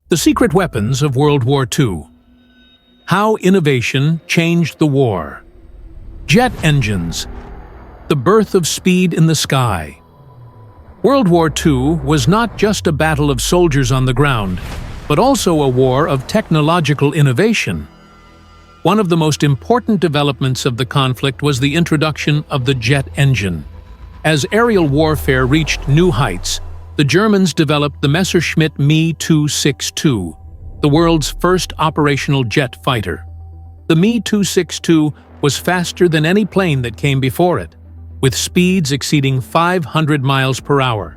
The Secret Weapons of World War II. How innovation changed the war. Jet engines. The birth of speed in the sky. World War II was not just a battle of soldiers on the ground, but also a war of technological innovation. One of the most important developments of the conflict was the introduction of the jet engine. As aerial warfare reached new heights, the Germans developed the Messerschmitt Me 262, the world's first operational jet fighter. The Me 262 was faster than any plane that came before it, with speeds exceeding 500 miles per hour,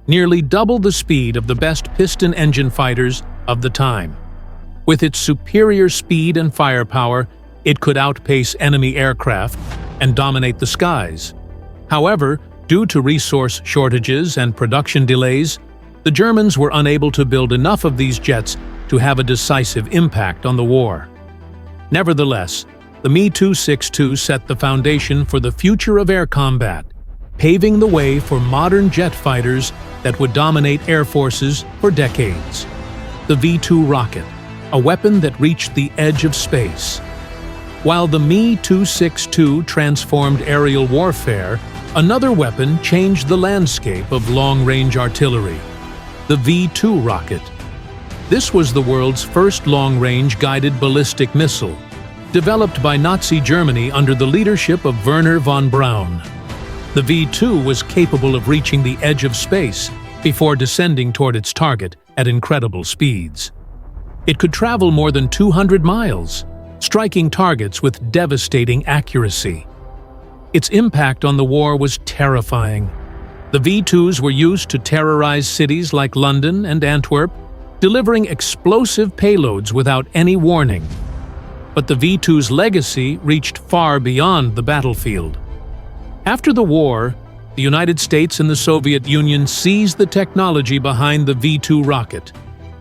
nearly double the speed of the best piston engine fighters of the time. With its superior speed and firepower, it could outpace enemy aircraft and dominate the skies. However, due to resource shortages and production delays, the Germans were unable to build enough of these jets to have a decisive impact on the war. Nevertheless, the Me 262 set the foundation for the future of air combat, paving the way for modern jet fighters that would dominate air forces for decades. The V-2 rocket, a weapon that reached the edge of space. While the Me 262 transformed aerial warfare, another weapon changed the landscape of long-range artillery, the V-2 rocket. This was the world's first long-range guided ballistic missile, developed by Nazi Germany under the leadership of Wernher von Braun. The V-2 was capable of reaching the edge of space before descending toward its target at incredible speeds. It could travel more than 200 miles, striking targets with devastating accuracy. Its impact on the war was terrifying. The V-2s were used to terrorize cities like London and Antwerp, delivering explosive payloads without any warning. But the V-2's legacy reached far beyond the battlefield. After the war, the United States and the Soviet Union seized the technology behind the V-2 rocket,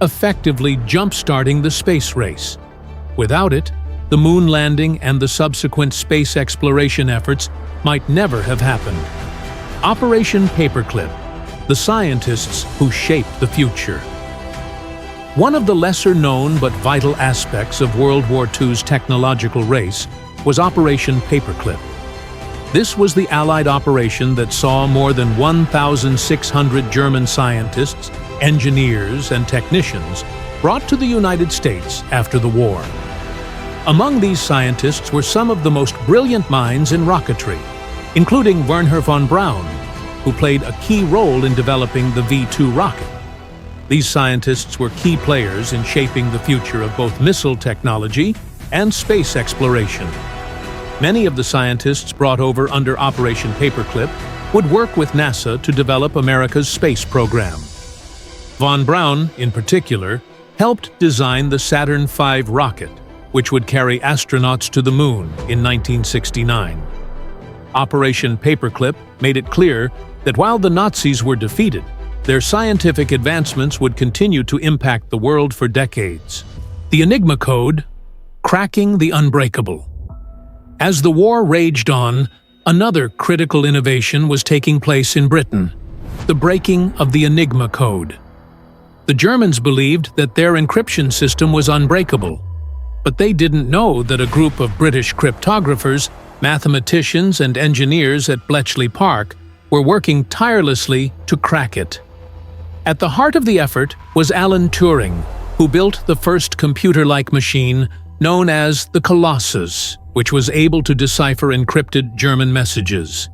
effectively jump-starting the space race. Without it, the moon landing and the subsequent space exploration efforts might never have happened. Operation Paperclip, the scientists who shaped the future. One of the lesser-known but vital aspects of World War II's technological race was Operation Paperclip. This was the Allied operation that saw more than 1,600 German scientists, engineers, and technicians brought to the United States after the war. Among these scientists were some of the most brilliant minds in rocketry, including Wernher von Braun, who played a key role in developing the V-2 rocket. These scientists were key players in shaping the future of both missile technology and space exploration. Many of the scientists brought over under Operation Paperclip would work with NASA to develop America's space program. Von Braun, in particular, helped design the Saturn V rocket, which would carry astronauts to the moon in 1969. Operation Paperclip made it clear that while the Nazis were defeated, their scientific advancements would continue to impact the world for decades. The Enigma code, cracking the unbreakable. As the war raged on, another critical innovation was taking place in Britain, the breaking of the Enigma code. The Germans believed that their encryption system was unbreakable, but they didn't know that a group of British cryptographers, mathematicians, and engineers at Bletchley Park were working tirelessly to crack it. At the heart of the effort was Alan Turing, who built the first computer-like machine known as the Colossus, which was able to decipher encrypted German messages.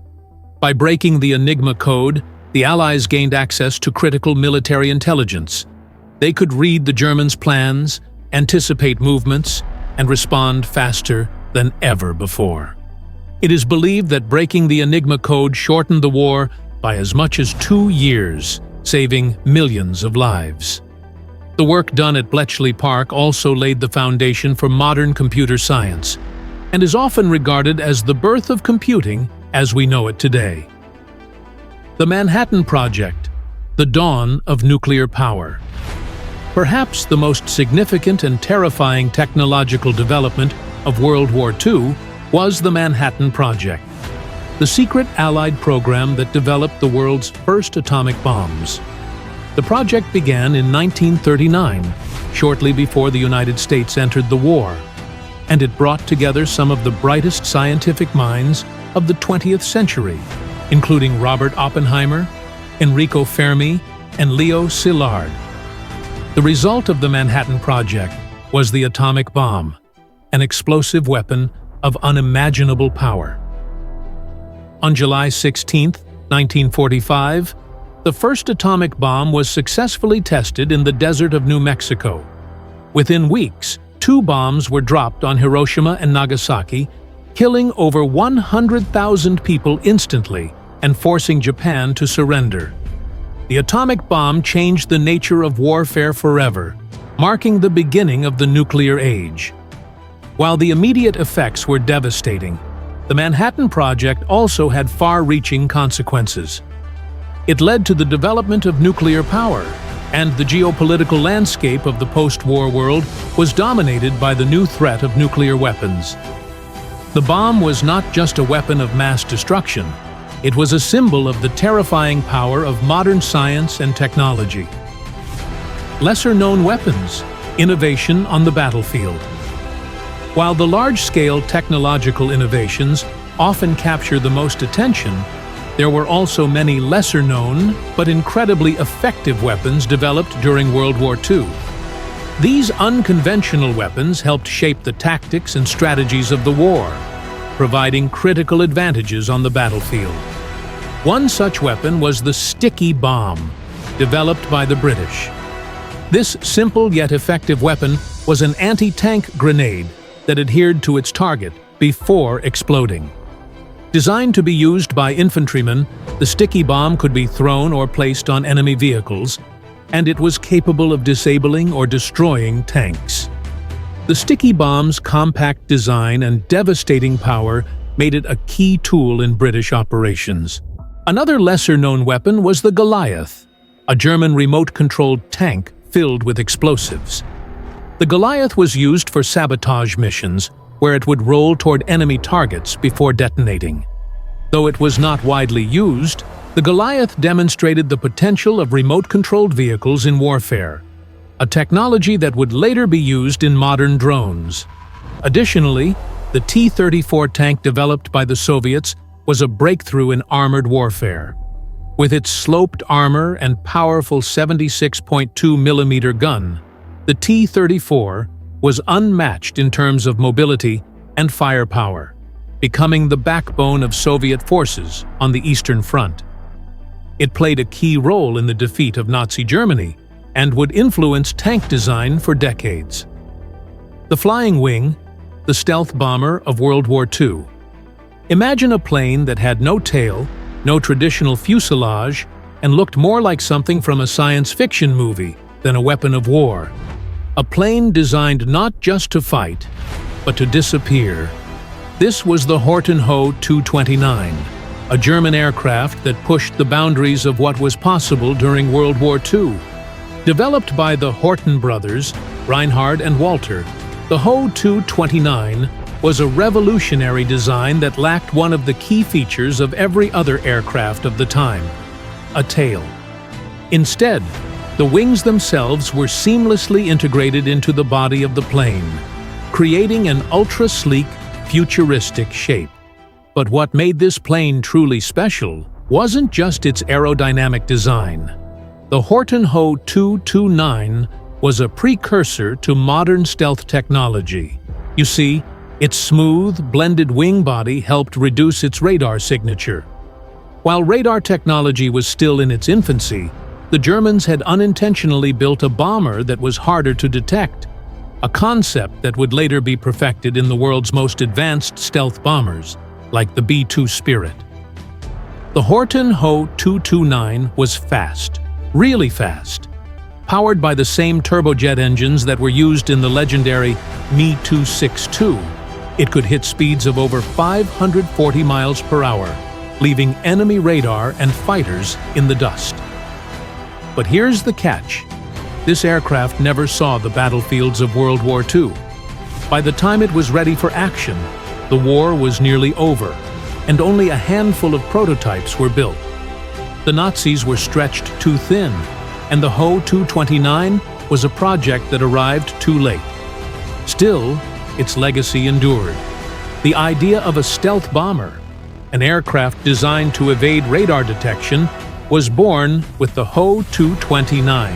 By breaking the Enigma code, the Allies gained access to critical military intelligence. They could read the Germans' plans, anticipate movements, and respond faster than ever before. It is believed that breaking the Enigma code shortened the war by as much as 2 years, saving millions of lives. The work done at Bletchley Park also laid the foundation for modern computer science, and is often regarded as the birth of computing as we know it today. The Manhattan Project, the dawn of nuclear power. Perhaps the most significant and terrifying technological development of World War II was the Manhattan Project, the secret Allied program that developed the world's first atomic bombs. The project began in 1939 shortly before the United States entered the war, and it brought together some of the brightest scientific minds of the 20th century, including Robert Oppenheimer, Enrico Fermi, and Leo Szilard. The result of the Manhattan Project was the atomic bomb, an explosive weapon of unimaginable power. On July 16, 1945, the first atomic bomb was successfully tested in the desert of New Mexico. Within weeks, 2 bombs were dropped on Hiroshima and Nagasaki, killing over 100,000 people instantly and forcing Japan to surrender. The atomic bomb changed the nature of warfare forever, marking the beginning of the nuclear age. While the immediate effects were devastating, the Manhattan Project also had far-reaching consequences. It led to the development of nuclear power, and the geopolitical landscape of the post-war world was dominated by the new threat of nuclear weapons. The bomb was not just a weapon of mass destruction, it was a symbol of the terrifying power of modern science and technology. Lesser-known weapons, innovation on the battlefield. While the large-scale technological innovations often capture the most attention, there were also many lesser-known but incredibly effective weapons developed during World War II. These unconventional weapons helped shape the tactics and strategies of the war, providing critical advantages on the battlefield. One such weapon was the sticky bomb, developed by the British. This simple yet effective weapon was an anti-tank grenade that adhered to its target before exploding. Designed to be used by infantrymen, the sticky bomb could be thrown or placed on enemy vehicles, and it was capable of disabling or destroying tanks. The sticky bomb's compact design and devastating power made it a key tool in British operations. Another lesser-known weapon was the Goliath, a German remote-controlled tank filled with explosives. The Goliath was used for sabotage missions, where it would roll toward enemy targets before detonating. Though it was not widely used, the Goliath demonstrated the potential of remote-controlled vehicles in warfare, a technology that would later be used in modern drones. Additionally, the T-34 tank developed by the Soviets was a breakthrough in armored warfare. With its sloped armor and powerful 76.2mm gun, the T-34 was unmatched in terms of mobility and firepower, becoming the backbone of Soviet forces on the Eastern Front. It played a key role in the defeat of Nazi Germany and would influence tank design for decades. The Flying Wing, the stealth bomber of World War II. Imagine a plane that had no tail, no traditional fuselage, and looked more like something from a science fiction movie than a weapon of war. A plane designed not just to fight, but to disappear. This was the Horten Ho 229, a German aircraft that pushed the boundaries of what was possible during World War II. Developed by the Horten brothers, Reinhard and Walter, the Ho 229 was a revolutionary design that lacked one of the key features of every other aircraft of the time: a tail. Instead, the wings themselves were seamlessly integrated into the body of the plane, creating an ultra-sleek, futuristic shape. But what made this plane truly special wasn't just its aerodynamic design. The Horten Ho 229 was a precursor to modern stealth technology. You see, its smooth, blended wing body helped reduce its radar signature. While radar technology was still in its infancy, the Germans had unintentionally built a bomber that was harder to detect, a concept that would later be perfected in the world's most advanced stealth bombers, like the B-2 Spirit. The Horten Ho 229 was fast, really fast. Powered by the same turbojet engines that were used in the legendary Me 262, it could hit speeds of over 540 miles per hour, leaving enemy radar and fighters in the dust. But here's the catch. This aircraft never saw the battlefields of World War II. By the time it was ready for action, the war was nearly over, and only a handful of prototypes were built. The Nazis were stretched too thin, and the Ho 229 was a project that arrived too late. Still, its legacy endured. The idea of a stealth bomber, an aircraft designed to evade radar detection, was born with the Ho-229.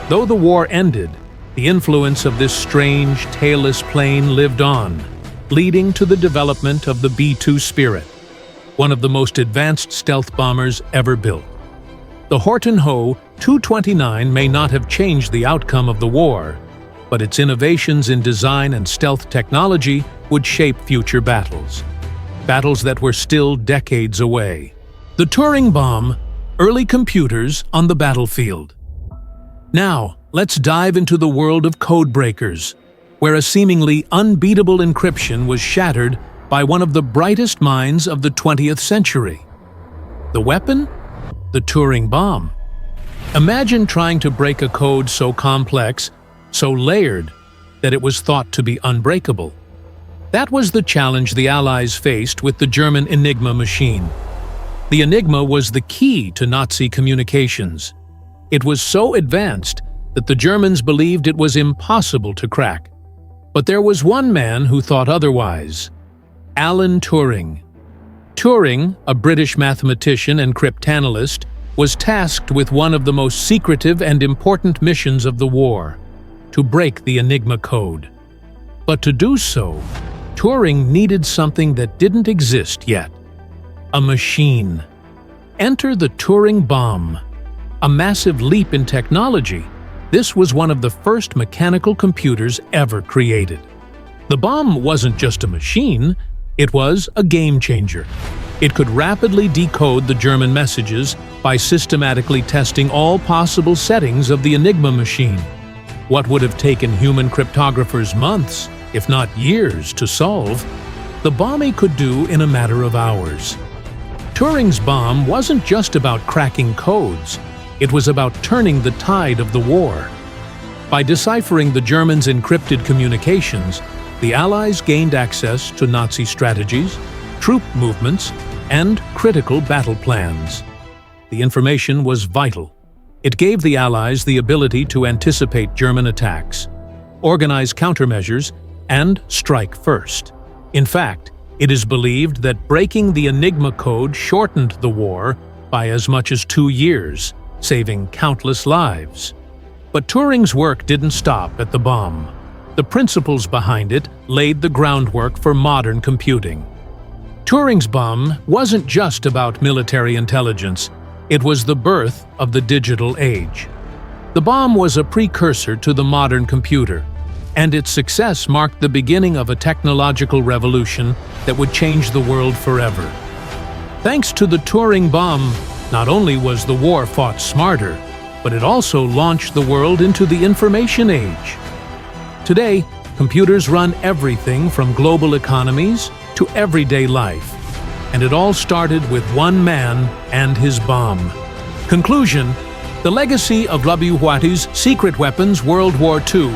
Though the war ended, the influence of this strange, tailless plane lived on, leading to the development of the B-2 Spirit, one of the most advanced stealth bombers ever built. The Horton Ho-229 may not have changed the outcome of the war, but its innovations in design and stealth technology would shape future battles. Battles that were still decades away. The Turing bomb, early computers on the battlefield. Now, let's dive into the world of codebreakers, where a seemingly unbeatable encryption was shattered by one of the brightest minds of the 20th century. The weapon? The Turing bomb. Imagine trying to break a code so complex, so layered, that it was thought to be unbreakable. That was the challenge the Allies faced with the German Enigma machine. The Enigma was the key to Nazi communications. It was so advanced that the Germans believed it was impossible to crack. But there was one man who thought otherwise: Alan Turing. Turing, a British mathematician and cryptanalyst, was tasked with one of the most secretive and important missions of the war: to break the Enigma code. But to do so, Turing needed something that didn't exist yet: a machine. Enter the Turing bomb. A massive leap in technology, this was one of the first mechanical computers ever created. The bomb wasn't just a machine, it was a game changer. It could rapidly decode the German messages by systematically testing all possible settings of the Enigma machine. What would have taken human cryptographers months, if not years, to solve, the bomb could do in a matter of hours. Turing's bomb wasn't just about cracking codes, it was about turning the tide of the war. By deciphering the Germans' encrypted communications, the Allies gained access to Nazi strategies, troop movements, and critical battle plans. The information was vital. It gave the Allies the ability to anticipate German attacks, organize countermeasures, and strike first. In fact, it is believed that breaking the Enigma code shortened the war by as much as 2 years, saving countless lives. But Turing's work didn't stop at the bomb. The principles behind it laid the groundwork for modern computing. Turing's bomb wasn't just about military intelligence, it was the birth of the digital age. The bomb was a precursor to the modern computer, and its success marked the beginning of a technological revolution that would change the world forever. Thanks to the Turing bomb, not only was the war fought smarter, but it also launched the world into the information age. Today, computers run everything from global economies to everyday life, and it all started with one man and his bomb. Conclusion: the legacy of Huati's Secret Weapons World War II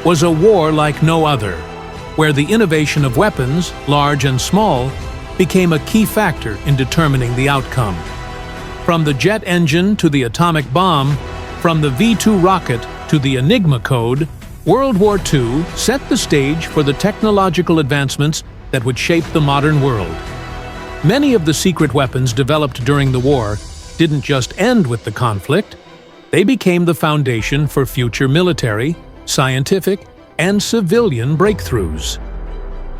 was a war like no other, where the innovation of weapons, large and small, became a key factor in determining the outcome. From the jet engine to the atomic bomb, from the V-2 rocket to the Enigma code, World War II set the stage for the technological advancements that would shape the modern world. Many of the secret weapons developed during the war didn't just end with the conflict, they became the foundation for future military, scientific, and civilian breakthroughs.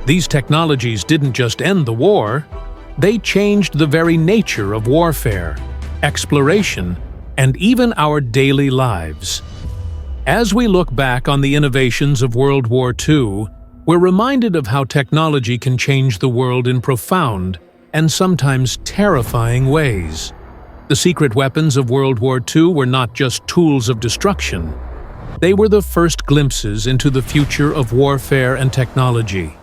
These technologies didn't just end the war, they changed the very nature of warfare, exploration, and even our daily lives. As we look back on the innovations of World War II, we're reminded of how technology can change the world in profound and sometimes terrifying ways. The secret weapons of World War II were not just tools of destruction. They were the first glimpses into the future of warfare and technology.